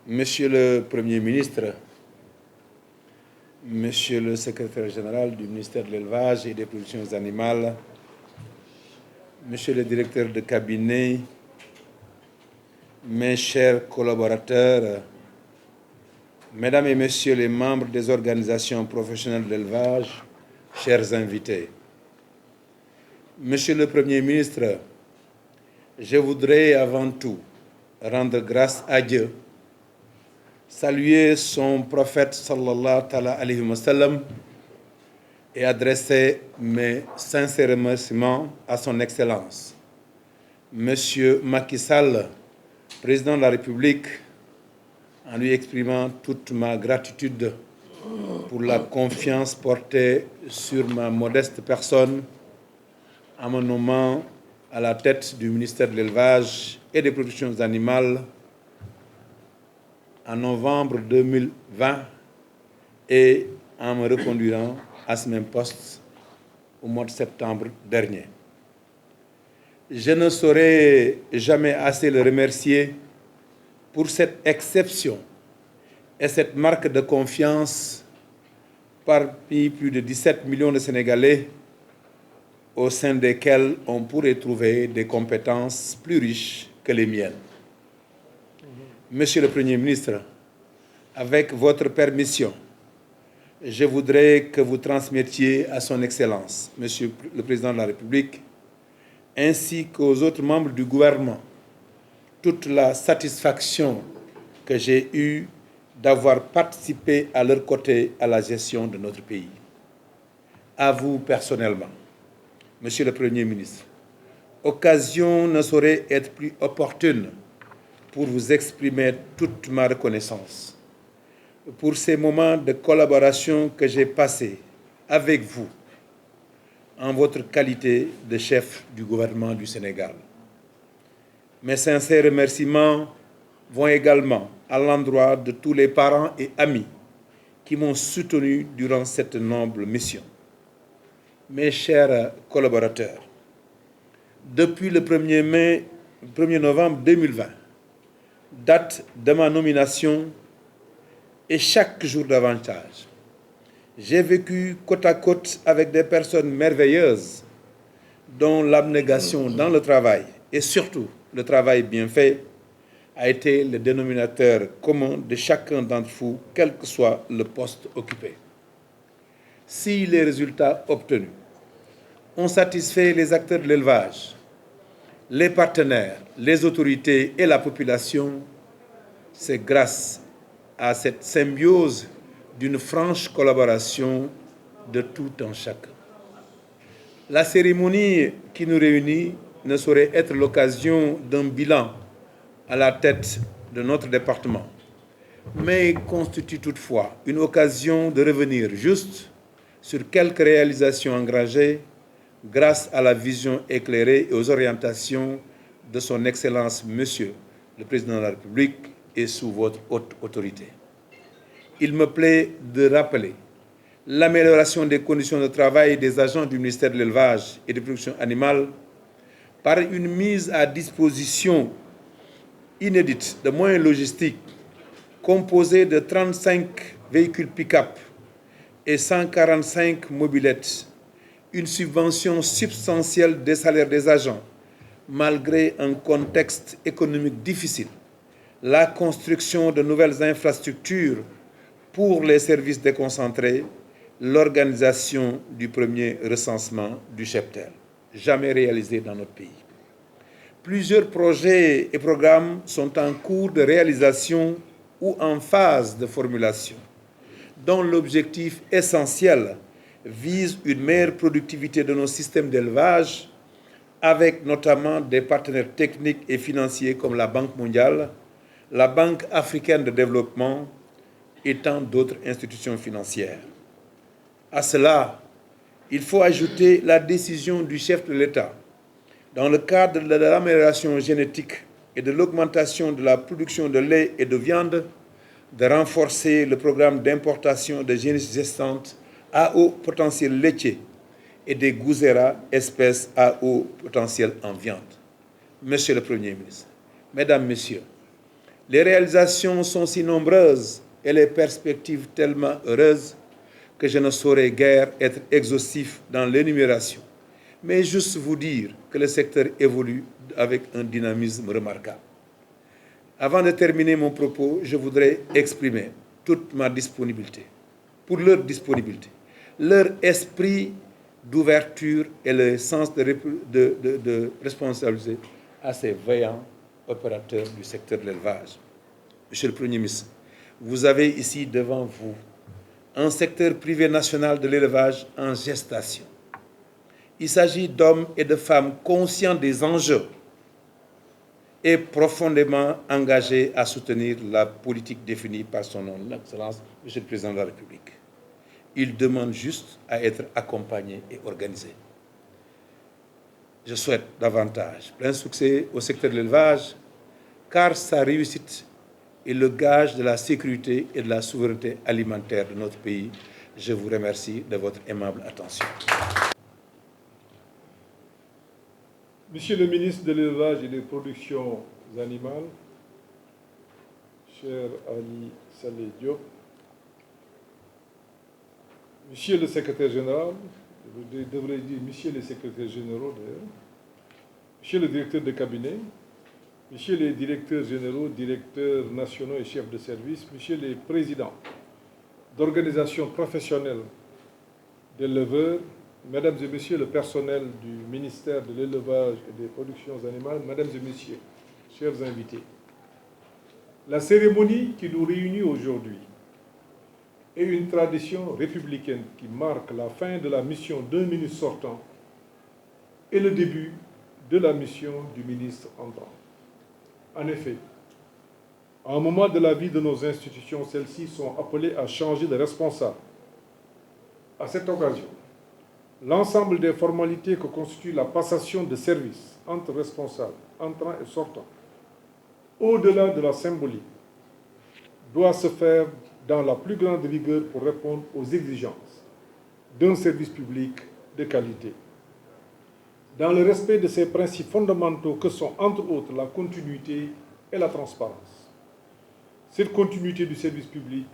Monsieur le Premier ministre, Monsieur le Secrétaire général du ministère de l'Élevage et des Productions animales, Monsieur le Directeur de cabinet, mes chers collaborateurs, Mesdames et Messieurs les membres des organisations professionnelles d'élevage, chers invités. Monsieur le Premier ministre, je voudrais avant tout rendre grâce à Dieu, saluer son prophète sallallahu alayhi wa sallam et adresser mes sincères remerciements à son Excellence, Monsieur Macky Sall, président de la République, en lui exprimant toute ma gratitude pour la confiance portée sur ma modeste personne en me nommant à la tête du ministère de l'Élevage et des Productions animales en novembre 2020 et en me reconduisant à ce même poste au mois de septembre dernier. Je ne saurais jamais assez le remercier pour cette exception et cette marque de confiance parmi plus de 17 millions de Sénégalais au sein desquels on pourrait trouver des compétences plus riches que les miennes. Monsieur le Premier ministre, avec votre permission, je voudrais que vous transmettiez à son Excellence, Monsieur le Président de la République, ainsi qu'aux autres membres du gouvernement, toute la satisfaction que j'ai eue d'avoir participé à leur côté à la gestion de notre pays. À vous personnellement, Monsieur le Premier ministre, occasion ne saurait être plus opportune pour vous exprimer toute ma reconnaissance pour ces moments de collaboration que j'ai passés avec vous en votre qualité de chef du gouvernement du Sénégal. Mes sincères remerciements vont également à l'endroit de tous les parents et amis qui m'ont soutenu durant cette noble mission. Mes chers collaborateurs, depuis le 1er novembre 2020, date de ma nomination, et chaque jour davantage, j'ai vécu côte à côte avec des personnes merveilleuses dont l'abnégation dans le travail et surtout le travail bien fait a été le dénominateur commun de chacun d'entre vous, quel que soit le poste occupé. Si les résultats obtenus ont satisfait les acteurs de l'élevage, les partenaires, les autorités et la population, c'est grâce à cette symbiose d'une franche collaboration de tout un chacun. La cérémonie qui nous réunit ne saurait être l'occasion d'un bilan à la tête de notre département, mais constitue toutefois une occasion de revenir juste sur quelques réalisations engagées grâce à la vision éclairée et aux orientations de son Excellence, Monsieur le Président de la République, et sous votre haute autorité. Il me plaît de rappeler l'amélioration des conditions de travail des agents du ministère de l'Élevage et des Productions animales par une mise à disposition inédite de moyens logistiques composés de 35 véhicules pick-up et 145 mobylettes, une subvention substantielle des salaires des agents, malgré un contexte économique difficile, la construction de nouvelles infrastructures pour les services déconcentrés, l'organisation du premier recensement du cheptel, jamais réalisé dans notre pays. Plusieurs projets et programmes sont en cours de réalisation ou en phase de formulation, dont l'objectif essentiel vise une meilleure productivité de nos systèmes d'élevage, avec notamment des partenaires techniques et financiers comme la Banque mondiale, la Banque africaine de développement et tant d'autres institutions financières. À cela, il faut ajouter la décision du chef de l'État, dans le cadre de l'amélioration génétique et de l'augmentation de la production de lait et de viande, de renforcer le programme d'importation de génisses gestantes à haut potentiel laitier et des gouzéras, espèces à haut potentiel en viande. Monsieur le Premier ministre, Mesdames, Messieurs, Les réalisations sont si nombreuses et les perspectives tellement heureuses que je ne saurais guère être exhaustif dans l'énumération, mais juste vous dire que le secteur évolue avec un dynamisme remarquable. Avant de terminer mon propos, je voudrais exprimer toute ma disponibilité, pour leur disponibilité, leur esprit d'ouverture et le sens de responsabilité à ces veillants opérateurs du secteur de l'élevage. Monsieur le Premier ministre, vous avez ici devant vous un secteur privé national de l'élevage en gestation. Il s'agit d'hommes et de femmes conscients des enjeux et profondément engagés à soutenir la politique définie par son nom, l'Excellence, Monsieur le Président de la République. Ils demandent juste à être accompagnés et organisés. Je souhaite davantage plein succès au secteur de l'élevage, car sa réussite est le gage de la sécurité et de la souveraineté alimentaire de notre pays. Je vous remercie de votre aimable attention. Monsieur le ministre de l'Élevage et des Productions animales, cher Ali Saleh Diop, Monsieur le secrétaire général, je devrais dire Monsieur les secrétaires généraux d'ailleurs, Monsieur le directeur de cabinet, Monsieur les directeurs généraux, directeurs nationaux et chefs de service, Monsieur les présidents d'organisations professionnelles d'éleveurs, Mesdames et Messieurs le personnel du ministère de l'Élevage et des Productions animales, Mesdames et Messieurs, chers invités, la cérémonie qui nous réunit aujourd'hui est une tradition républicaine qui marque la fin de la mission d'un ministre sortant et le début de la mission du ministre entrant. En effet, à un moment de la vie de nos institutions, celles-ci sont appelées à changer de responsable. À cette occasion, l'ensemble des formalités que constitue la passation de services entre responsables, entrants et sortants, au-delà de la symbolique, doit se faire dans la plus grande rigueur pour répondre aux exigences d'un service public de qualité. Dans le respect de ces principes fondamentaux que sont, entre autres, la continuité et la transparence. Cette continuité du service public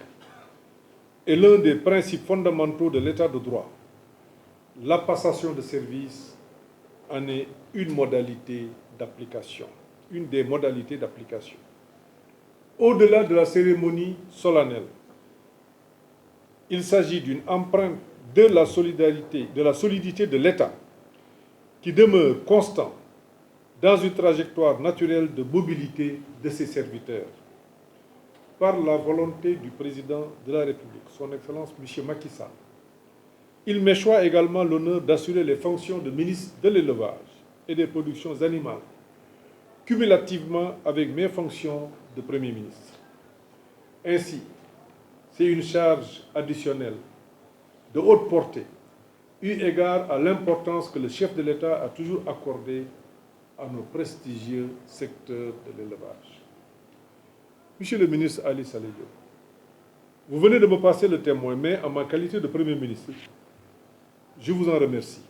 est l'un des principes fondamentaux de l'État de droit. La passation de service en est une modalité d'application, une des modalités d'application. Au-delà de la cérémonie solennelle, il s'agit d'une empreinte de la solidarité, de la solidité de l'État qui demeure constant dans une trajectoire naturelle de mobilité de ses serviteurs. Par la volonté du président de la République, son Excellence M. Macky Sall, il m'échoit également l'honneur d'assurer les fonctions de ministre de l'Élevage et des Productions animales, cumulativement avec mes fonctions de Premier ministre. Ainsi, c'est une charge additionnelle de haute portée, eu égard à l'importance que le chef de l'État a toujours accordée à nos prestigieux secteurs de l'élevage. Monsieur le ministre Ali Saleh Diop, vous venez de me passer le témoin, mais en ma qualité de Premier ministre, je vous en remercie.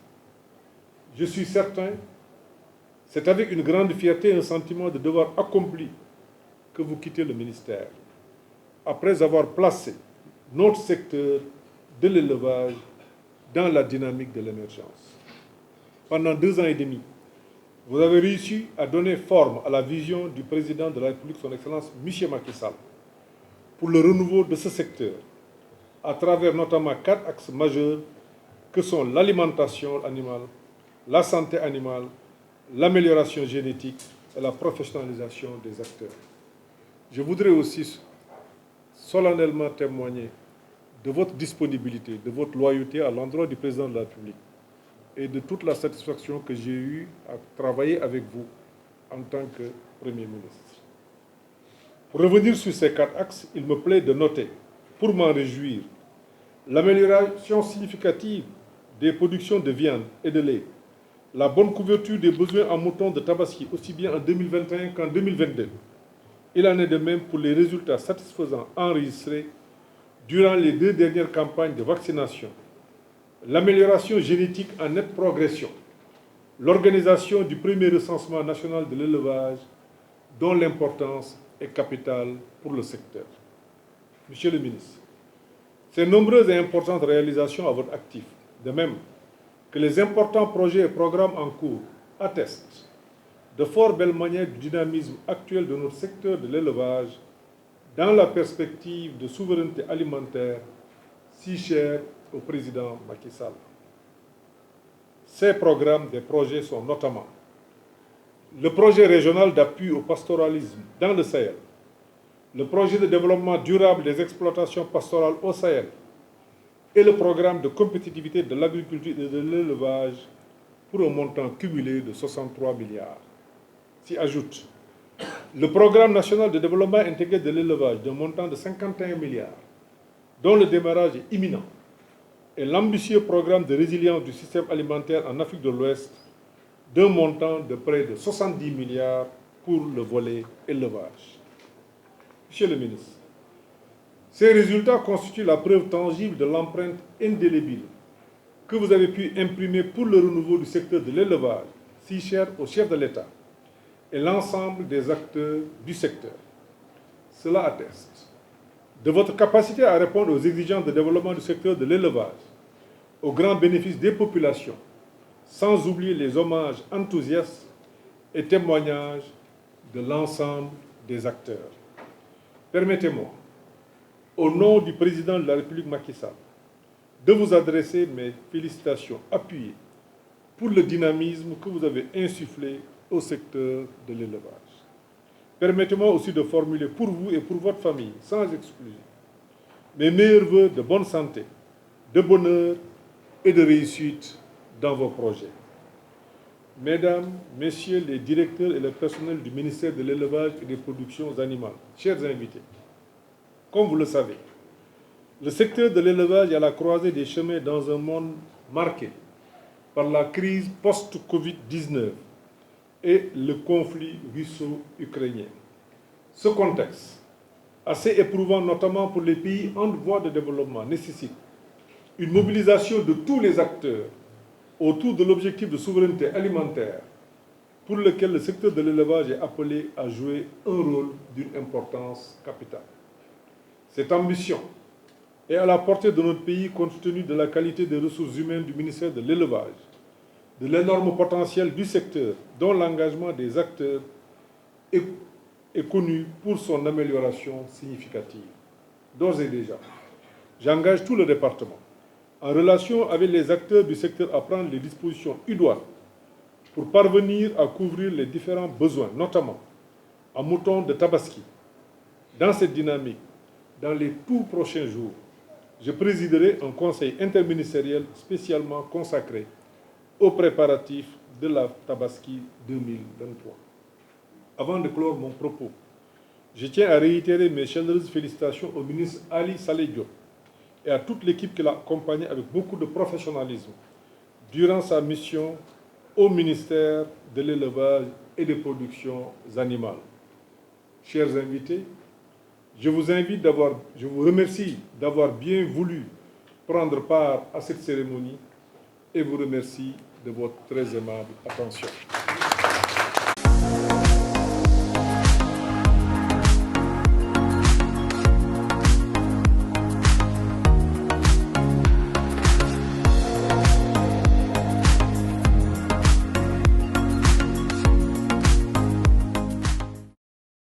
Je suis certain, c'est avec une grande fierté et un sentiment de devoir accompli que vous quittez le ministère, après avoir placé notre secteur de l'élevage dans la dynamique de l'émergence. Pendant 2 ans et demi, vous avez réussi à donner forme à la vision du président de la République, son Excellence M. Macky Sall, pour le renouveau de ce secteur, à travers notamment 4 axes majeurs que sont l'alimentation animale, la santé animale, l'amélioration génétique et la professionnalisation des acteurs. Je voudrais aussi solennellement témoigner de votre disponibilité, de votre loyauté à l'endroit du président de la République et de toute la satisfaction que j'ai eue à travailler avec vous en tant que Premier ministre. Pour revenir sur ces 4 axes, il me plaît de noter, pour m'en réjouir, l'amélioration significative des productions de viande et de lait, la bonne couverture des besoins en moutons de Tabaski, aussi bien en 2021 qu'en 2022. Il en est de même pour les résultats satisfaisants enregistrés durant les 2 dernières campagnes de vaccination, l'amélioration génétique en nette progression, l'organisation du premier recensement national de l'élevage, dont l'importance est capital pour le secteur. Monsieur le ministre, ces nombreuses et importantes réalisations à votre actif, de même que les importants projets et programmes en cours, attestent de fort belle manière du dynamisme actuel de notre secteur de l'élevage dans la perspective de souveraineté alimentaire si chère au président Macky Sall. Ces programmes des projets sont notamment le projet régional d'appui au pastoralisme dans le Sahel, le projet de développement durable des exploitations pastorales au Sahel et le programme de compétitivité de l'agriculture et de l'élevage pour un montant cumulé de 63 milliards. S'y ajoute le programme national de développement intégré de l'élevage d'un montant de 51 milliards, dont le démarrage est imminent, et l'ambitieux programme de résilience du système alimentaire en Afrique de l'Ouest d'un montant de près de 70 milliards pour le volet élevage. Monsieur le ministre, ces résultats constituent la preuve tangible de l'empreinte indélébile que vous avez pu imprimer pour le renouveau du secteur de l'élevage, si cher au chef de l'État et l'ensemble des acteurs du secteur. Cela atteste de votre capacité à répondre aux exigences de développement du secteur de l'élevage, au grand bénéfice des populations, sans oublier les hommages enthousiastes et témoignages de l'ensemble des acteurs. Permettez-moi, au nom du président de la République Macky Sall, de vous adresser mes félicitations appuyées pour le dynamisme que vous avez insufflé au secteur de l'élevage. Permettez-moi aussi de formuler pour vous et pour votre famille, sans exclusion, mes meilleurs vœux de bonne santé, de bonheur et de réussite dans vos projets. Mesdames, Messieurs les directeurs et le personnel du ministère de l'Élevage et des Productions Animales, chers invités, comme vous le savez, le secteur de l'élevage est à la croisée des chemins dans un monde marqué par la crise post-Covid-19 et le conflit russo-ukrainien. Ce contexte, assez éprouvant notamment pour les pays en voie de développement, nécessite une mobilisation de tous les acteurs autour de l'objectif de souveraineté alimentaire pour lequel le secteur de l'élevage est appelé à jouer un rôle d'une importance capitale. Cette ambition est à la portée de notre pays compte tenu de la qualité des ressources humaines du ministère de l'Élevage, de l'énorme potentiel du secteur dont l'engagement des acteurs est connu pour son amélioration significative. D'ores et déjà, j'engage tout le département en relation avec les acteurs du secteur à prendre les dispositions idoines pour parvenir à couvrir les différents besoins, notamment en moutons de Tabaski. Dans cette dynamique, dans les tout prochains jours, je présiderai un conseil interministériel spécialement consacré aux préparatifs de la Tabaski 2023. Avant de clore mon propos, je tiens à réitérer mes chaleureuses félicitations au ministre Ali Saleh Diop et à toute l'équipe qui l'a accompagné avec beaucoup de professionnalisme durant sa mission au ministère de l'Élevage et des Productions Animales. Chers invités, je vous remercie d'avoir bien voulu prendre part à cette cérémonie et vous remercie de votre très aimable attention.